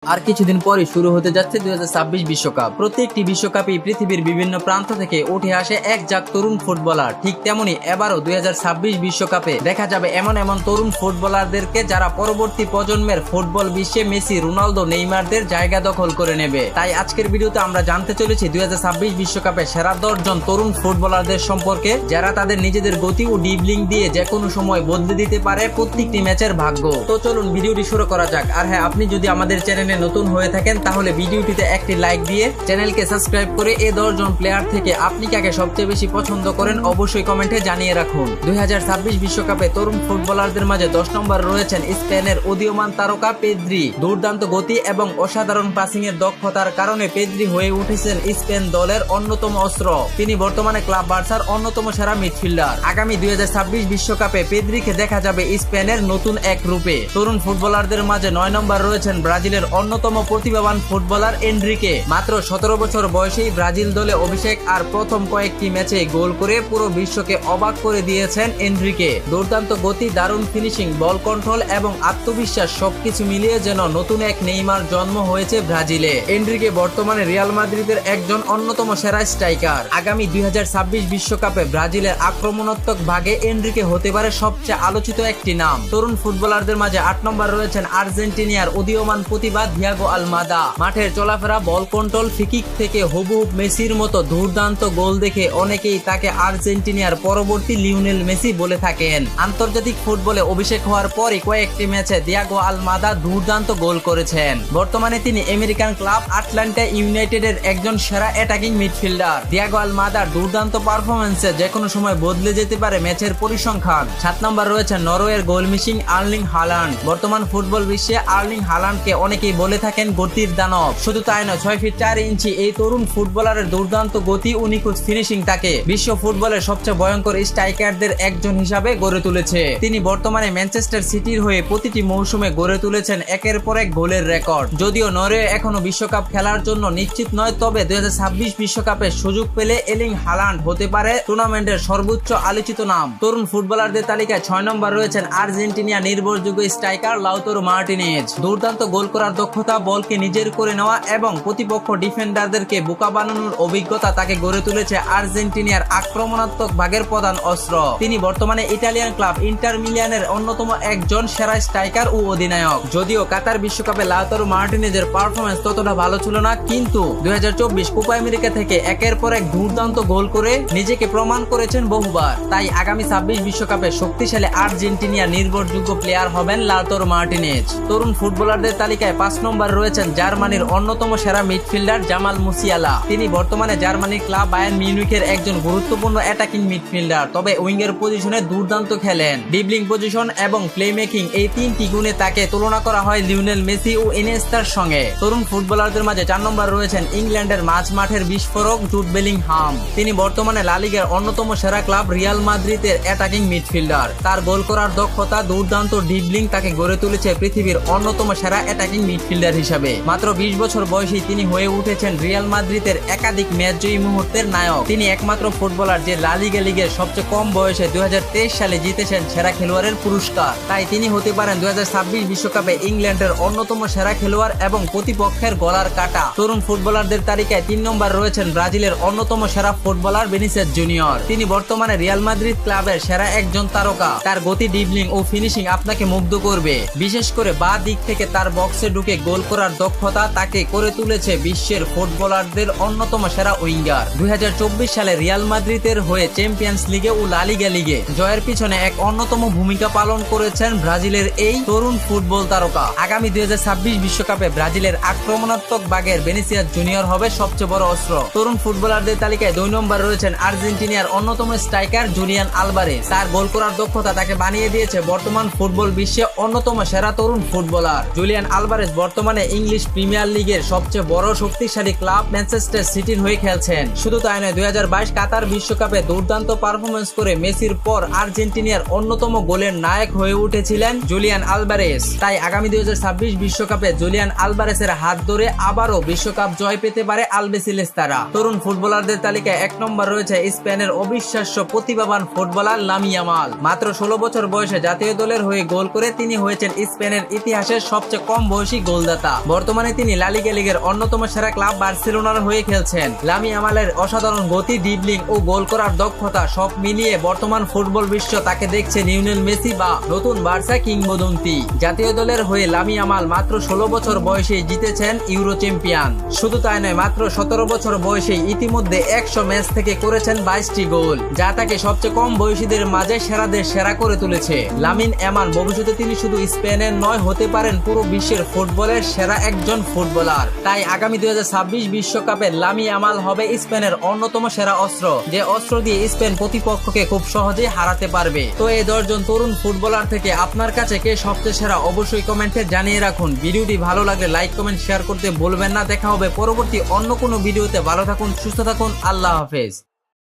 আর কিছুদিন পরে শুরু হতে যাচ্ছে 2026 বিশ্বকাপ। প্রত্যেকটি বিশ্বকাপে পৃথিবীর বিভিন্ন প্রান্ত থেকে উঠে আসে এক ঝাঁক তরুণ ফুটবলার। ঠিক তেমনি এবারও 2026 বিশ্বকাপে দেখা যাবে এমন এমন তরুণ ফুটবলারদেরকে যারা পরবর্তী প্রজন্মের ফুটবল বিশ্বে মেসি, রোনালদো, নেইমারদের জায়গা দখল করে নেবে। তাই আজকের ভিডিওতে আমরা জানতে চলেছি 2026 বিশ্বকাপে সেরা 10 জন তরুণ ফুটবলারদের সম্পর্কে, যারা তাদের নিজেদের গতি ও ডিবলিং দিয়ে যে কোনো সময় বদলে দিতে পারে প্রত্যেকটি ম্যাচের ভাগ্য। তো চলুন ভিডিওটি শুরু করা যাক। আর হ্যাঁ, আপনি যদি আমাদের চ্যানেলে নতুন হয়ে থাকেন তাহলে ভিডিওটিতে একটি লাইক দিয়ে চ্যানেলকে সাবস্ক্রাইব করে এই 10 জন প্লেয়ার থেকে আপনি কাকে সবচেয়ে বেশি পছন্দ করেন অবশ্যই কমেন্টে জানিয়ে রাখুন। 2026 বিশ্বকাপে তরুণ ফুটবলারদের মাঝে 10 নম্বর রয়েছেন স্পেনের উদীয়মান তারকা পেদ্রি। দুর্দান্ত গতি এবং অসাধারণ পাসিং এর দক্ষতার কারণে পেদ্রি হয়ে উঠেছেন স্পেন দলের অন্যতম অস্ত্র। তিনি বর্তমানে ক্লাব বার্সার অন্যতম সেরা মিডফিল্ডার। আগামী 2026 বিশ্বকাপে পেদ্রিকে দেখা যাবে স্পেনের নতুন এক রূপে। তরুণ ফুটবলারদের মাঝে 9 নম্বর রয়েছেন ব্রাজিলের অন্যতম প্রতিভাবান ফুটবলার এনরিকে। মাত্র 17 বছর বয়সেই ব্রাজিল দলে অভিষেক আর প্রথম কয়েকটি ম্যাচে গোল করে পুরো বিশ্বকে অবাক করে দিয়েছেন এনরিকে। দুর্দান্ত গতি, দারুণ ফিনিশিং, বল কন্ট্রোল এবং আত্মবিশ্বাস সবকিছু মিলিয়ে যেন নতুন এক নেইমার জন্ম হয়েছে ব্রাজিলে। এনরিকে বর্তমানে রিয়াল মাদ্রিদের একজন অন্যতম সেরা স্ট্রাইকার। আগামী 2026 বিশ্বকাপে ব্রাজিলের আক্রমণাত্মক ভাগে এনরিকে হতে পারে সবচেয়ে আলোচিত একটি নাম। তরুণ ফুটবলারদের মাঝে 8 নম্বর রয়েছেন আর্জেন্টিনার উদীয়মান প্রতিভা দিয়াগো আলমাদা। মাঠের চলাফেরা, বল কন্ট্রোল, ফ্রিকিক থেকে হুবহু মেসির মতো দুর্দান্ত গোল দেখে অনেকেই তাকে আর্জেন্টিনার পরবর্তী লিওনেল মেসি বলে থাকেন। আন্তর্জাতিক ফুটবলে অভিষেক হওয়ার পরই কয়েকটি ম্যাচে দিয়াগো আলমাদা দুর্দান্ত গোল করেছেন। বর্তমানে তিনি আমেরিকান ক্লাব আটলান্টা ইউনাইটেডের একজন সেরা অ্যাটাকিং মিডফিল্ডার। দিয়াগো আলমাদার দুর্দান্ত পারফরম্যান্সে যে কোনো সময় বদলে যেতে পারে ম্যাচের পরিসংখ্যান। 7 নম্বর রয়েছেন নরওয়ের গোল মিশিং আর্লিং হালান্ড। বর্তমান ফুটবল বিশ্বে আর্লিং হালান্ডকে অনেকেই বলে থাকেন গতির দানব। শুধু তাই নয়, 6 ফিট 4 ইঞ্চি এই তরুণ ফুটবলারের দুর্দান্ত গতি ও নিখুঁত ফিনিশিং তাকে বিশ্ব ফুটবলের সবচেয়ে ভয়ঙ্কর স্ট্রাইকারদের একজন হিসাবে গড়ে তুলেছে। তিনি বর্তমানে ম্যানচেস্টার সিটির হয়ে প্রতিটি মৌসুমে গড়ে তুলেছেন একের পর এক গোলের রেকর্ড। যদিও নরওয়ে এখনো বিশ্বকাপ খেলার জন্য নিশ্চিত নয়, তবে 2026 বিশ্বকাপে সুযোগ পেলে এলিং হালান্ড হতে পারে টুর্নামেন্টের সর্বোচ্চ আলোচিত নাম। তরুণ ফুটবলারদের তালিকায় 6 নম্বর রয়েছেন আর্জেন্টিনা নির্ভরযোগ্য স্ট্রাইকার লাউতারো মার্টিনেজ। দুর্দান্ত গোল করার দক্ষতা, বলকে নিজের করে নেওয়া এবং প্রতিপক্ষ ডিফেন্ডারদেরকে বোকা বানানোর অভিজ্ঞতা তাকে গড়ে তুলেছে আর্জেন্টিনার আক্রমণাত্মক ভাগের প্রধান অস্ত্র। তিনি বর্তমানে ইতালিয়ান ক্লাব ইন্টার মিলানের অন্যতম একজন সেরা স্ট্রাইকার ও অধিনায়ক। যদিও কাতার বিশ্বকাপে লাউতারো মার্টিনেজের পারফরম্যান্স ততটা ভালো ছিল না, কিন্তু 2024 কোপা আমেরিকা থেকে একের পর এক দুর্দান্ত গোল করে নিজেকে প্রমাণ করেছেন বহুবার। তাই আগামী 26 বিশ্বকাপে শক্তিশালী আর্জেন্টিনা নির্ভরযোগ্য প্লেয়ার হবেন লাউতারো মার্টিনেজ। তরুণ ফুটবলারদের তালিকায় 5 নম্বর রয়েছেন জার্মানির অন্যতম সেরা মিডফিল্ডার জামাল মুসিয়ালা। তিনি বর্তমানে জার্মানির ক্লাব বায়ার্ন মিউনিখের একজন গুরুত্বপূর্ণ অ্যাটাকিং মিডফিল্ডার, তবে উইঙ্গের পজিশনে দুর্দান্ত খেলেন। ডিবলিং পজিশন এবং প্লেমেকিং এই 3টি গুণে তাকে তুলনা করা হয় লিওনেল মেসি ও ইনিয়েস্তার সঙ্গে। তরুণ ফুটবলারদের মাঝে 4 নম্বর রয়েছেন ইংল্যান্ডের মাঝ মাঠের বিস্ফোরক জুড বেলিংহাম। তিনি বর্তমানে লা লিগার অন্যতম সেরা ক্লাব রিয়াল মাদ্রিদের অ্যাটাকিং মিডফিল্ডার। তার গোল করার দক্ষতা, দুর্দান্ত ডিবলিং তাকে গড়ে তুলেছে পৃথিবীর অন্যতম সেরা অ্যাটাকিং মিডফিল্ডার হিসাবে। মাত্র 20 বছর বয়সেই তিনি হয়ে উঠেছেন রিয়াল মাদ্রিদের একাধিক ম্যাচজয়ী মুহূর্তের নায়ক। তিনি একমাত্র ফুটবলার যে লা লিগা লিগের সবচেয়ে কম বয়সে 2023 সালে জিতেছেন সেরা খেলোয়াড়ের পুরস্কার। তাই তিনি হতে পারেন 2026 বিশ্বকাপে ইংল্যান্ডের অন্যতম সেরা খেলোয়াড় এবং প্রতিপক্ষের গলার কাটা। তরুণ ফুটবলারদের তালিকায় 3 নম্বর রয়েছেন ব্রাজিলের অন্যতম সেরা ফুটবলার ভিনিসিয়াস জুনিয়র। তিনি বর্তমানে রিয়াল মাদ্রিদ ক্লাবের সেরা একজন তারকা। তার গতি, ডিবলিং ও ফিনিশিং আপনাকে মুগ্ধ করবে। বিশেষ করে বাঁ দিক থেকে তার বক্সে ঢুকে গোল করার দক্ষতা তাকে করে তুলেছে বিশ্বের ফুটবলারদের অন্যতম সেরা উইঙ্গার। 2024 সালে রিয়াল মাদ্রিদের হয়ে চ্যাম্পিয়ন্স লিগে ও লা লিগা লিগে জয়ের পিছনে এক অন্যতম ভূমিকা পালন করেছেন ব্রাজিলের এই তরুণ ফুটবল তারকা। আগামী 2026 বিশ্বকাপে ব্রাজিলের আক্রমণাত্মক বাগের ভিনিসিয়াস জুনিয়র হবে সবচেয়ে বড় অস্ত্র। তরুণ ফুটবলারদের তালিকায় 2 নম্বর রয়েছেন আর্জেন্টিনার অন্যতম স্ট্রাইকার জুলিয়ান আলভারেজ। তার গোল করার দক্ষতা তাকে বানিয়ে দিয়েছে বর্তমান ফুটবল বিশ্বে অন্যতম সেরা তরুণ ফুটবলার। জুলিয়ান আলভারেজ বর্তমানে ইংলিশ প্রিমিয়ার লিগের সবচেয়ে বড় শক্তিশালী ক্লাব ম্যানচেস্টার সিটির হয়ে খেলছেন। শুধু তাই নয়, 2022 কাতার বিশ্বকাপে দুর্দান্ত পারফরম্যান্স করে মেসির পর আর্জেন্টিনার অন্যতম গোলের নায়ক হয়ে উঠেছিলেন জুলিয়ান আলভারেজ। তাই আগামী 2026 বিশ্বকাপে জুলিয়ান আলভারেজের হাত ধরে আবারও বিশ্বকাপ জয় পেতে পারে আলবিসেলেস্তারা। তরুণ ফুটবলারদের তালিকায় 1 নম্বর রয়েছে স্পেনের অবিশ্বাস্য প্রতিভাবান ফুটবলার লামি ইয়ামাল। মাত্র 16 বছর বয়সে জাতীয় দলের হয়ে গোল করে তিনি হয়েছেন স্পেনের ইতিহাসের সবচেয়ে কম বয়সী গোলদাতা। বর্তমানে তিনি লা লিগা লিগের অন্যতম সেরা ক্লাব বার্সেলোনার হয়ে খেলছেন। লামি ইয়ামালের অসাধারণ গতি, ড্রিবলিং ও গোল করার দক্ষতা সব মিলিয়ে বর্তমান ফুটবল বিশ্ব তাকে দেখছে লিওনেল মেসি বা নতুন বার্সা কিংবদন্তি। জাতীয় দলের হয়ে লামি ইয়ামাল মাত্র 16 বছর বয়সে জিতেছেন ইউরো চ্যাম্পিয়ন। শুধু তাই নয়, মাত্র 17 বছর বয়সে ইতিমধ্যে 100 ম্যাচ থেকে করেছেন 22টি গোল, যা তাকে সবচেয়ে কম বয়সীদের মাঝে সেরাদের সেরা করে তুলেছে। লামিন ইয়ামাল ভবিষ্যতে তিনি শুধু স্পেনের নয়, হতে পারেন পুরো বিশ্বের ফুটবলের সেরা একজন ফুটবলার। তাই আগামী 2026 বিশ্বকাপে লামি ইয়ামাল হবে স্পেনের অন্যতম সেরা অস্ত্র, যে অস্ত্র দিয়ে স্পেন প্রতিপক্ষকে খুব সহজেই হারাতে পারবে। তো এই 10 জন তরুণ ফুটবলার থেকে আপনার কাছে কে সবচেয়ে সেরা অবশ্যই কমেন্টে জানিয়ে রাখুন। ভিডিওটি ভালো লাগলে লাইক কমেন্ট শেয়ার করতে ভুলবেন না। দেখা হবে পরবর্তী অন্য কোনো ভিডিওতে। ভালো থাকুন, সুস্থ থাকুন, আল্লাহ হাফেজ।